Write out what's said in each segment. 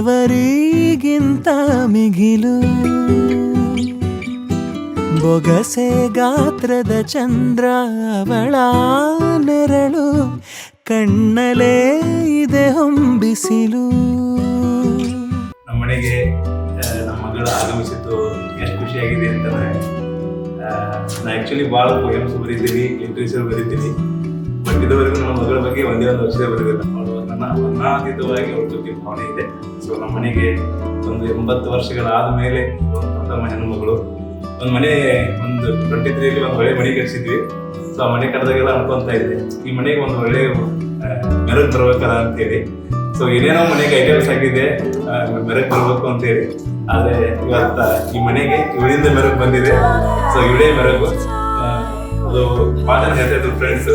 ದೇವರಿಗಿಂತ ಮಿಗಿಲು ಬೊಗಸೆ ಗಾತ್ರದ ಚಂದ್ರ ಅವಳ ನೆರಳು ಕಣ್ಣಲೇ ಇದೆ ಹೊಂಬಿಸಿಲು. ನಮ್ಮ ಮನೆಗೆ ನಮ್ಮ ಮಗಳು ಆಗಮಿಸಿದ್ದು ಎಷ್ಟು ಖುಷಿಯಾಗಿದೆ ಅಂತಂದರೆ, ನಾನು ಆ್ಯಕ್ಚುಲಿ ಭಾಳ ಪೋಯಮ್ಸ್ ಬರೀತೀನಿ, ಲಿಟ್ರೇಚರ್ ಬರೀತೀನಿ. ಬಟ್ ಇದುವರೆಗೂ ನನ್ನ ಮಗಳ ಬಗ್ಗೆ ಒಂದೇ ಒಂದು ಅಕ್ಷರ ಬರೆದಿಲ್ಲ. ಅವಳು ನನ್ನ ವರ್ಣಾತೀತವಾಗಿ ಅವ್ರ ಬಗ್ಗೆ ಭಾವನೆ ಇದೆ. ಸೊ ನಮ್ಮ ಮನೆಗೆ ಒಂದು 80 ವರ್ಷಗಳಾದ ಮೇಲೆ ಒಂದು ಪ್ರಥಮ ಹೆಣ್ಣುಮಗಳು. ಒಂದು ಮನೆ ಒಂದು 23 ಒಂದು ಒಳ್ಳೆ ಮನೆ ಕಟ್ಸಿದ್ವಿ. ಸೊ ಆ ಮನೆ ಕಟ್ಟದಾಗೆಲ್ಲ ಅನ್ಕೊಂತ ಇದ್ದೆ, ಈ ಮನೆಗೆ ಒಂದು ಒಳ್ಳೆ ಮೆರಗು ಬರ್ಬೇಕಲ್ಲ ಅಂತೇಳಿ. ಸೊ ಏನೇನೋ ಮನೆಗೆ ಐಡಿಯಾಸ್ ಆಗಿದೆ ಮೆರಗು ಬರಬೇಕು ಅಂತೇಳಿ. ಆದರೆ ಇವತ್ತ ಈ ಮನೆಗೆ ಇವಳಿಂದ ಮೆರಗು ಬಂದಿದೆ. ಸೊ ಇವಳೇ ಮೆರಗು. ಅದು ಭಾಳ ಜನ ಹೇಳ್ತಾ ಇದ್ರು ಫ್ರೆಂಡ್ಸ್,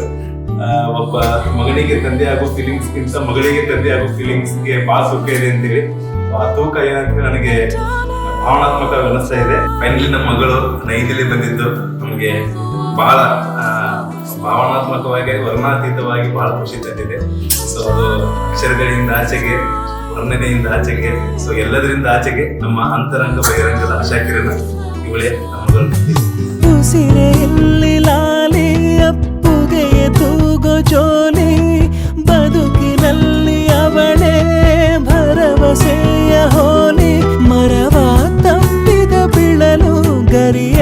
ಒಬ್ಬ ಮಗನಿಗೆ ತಂದೆ ಆಗೋ ಫೀಲಿಂಗ್ಸ್ಗಿಂತ ಮಗಳಿಗೆ ತಂದೆ ಆಗೋ ಫೀಲಿಂಗ್ಸ್ಗೆ ಭಾಳ ತೂಕ ಇದೆ ಅಂತೇಳಿ. ಆ ತೂಕ ಏನಂತ ನನಗೆ ಭಾವನಾತ್ಮಕ ಅನಿಸ್ತಾ ಇದೆ. ಫೈನಲಿ ನಮ್ಮ ಮಗಳು ನೈದಿಲಿ ಬಂದಿದ್ದು ನಮಗೆ ಬಹಳ ಭಾವನಾತ್ಮಕವಾಗಿ ವರ್ಣಾತೀತವಾಗಿ ಬಹಳ ಖುಷಿ ತಂದಿದೆ. ಸೊ ಅದು ಅಕ್ಷರಗಳಿಂದ ಆಚೆಗೆ, ವರ್ಣನೆಯಿಂದ ಆಚೆಗೆ, ಸೊ ಎಲ್ಲದರಿಂದ ಆಚೆಗೆ ನಮ್ಮ ಅಂತರಂಗ ಬಹಿರಂಗದ ಆಶಾಕಿರಣ ಇವಳೇ ನಮ್ಮ ಮಗಳು. ಉಸಿರೆಯಲ್ಲಿ ಲಾಲಿ ಅಪ್ಪುಗೆ ತೂಗೋ ಜೋಲಿ, ಬದುಕಿನಲ್ಲಿ ಅವಳೇ ಭರವಸೆಯ ಹೋಲಿ. ಮರವ ತಪ್ಪಿದ ಬಿಳಲು ಗರಿಯ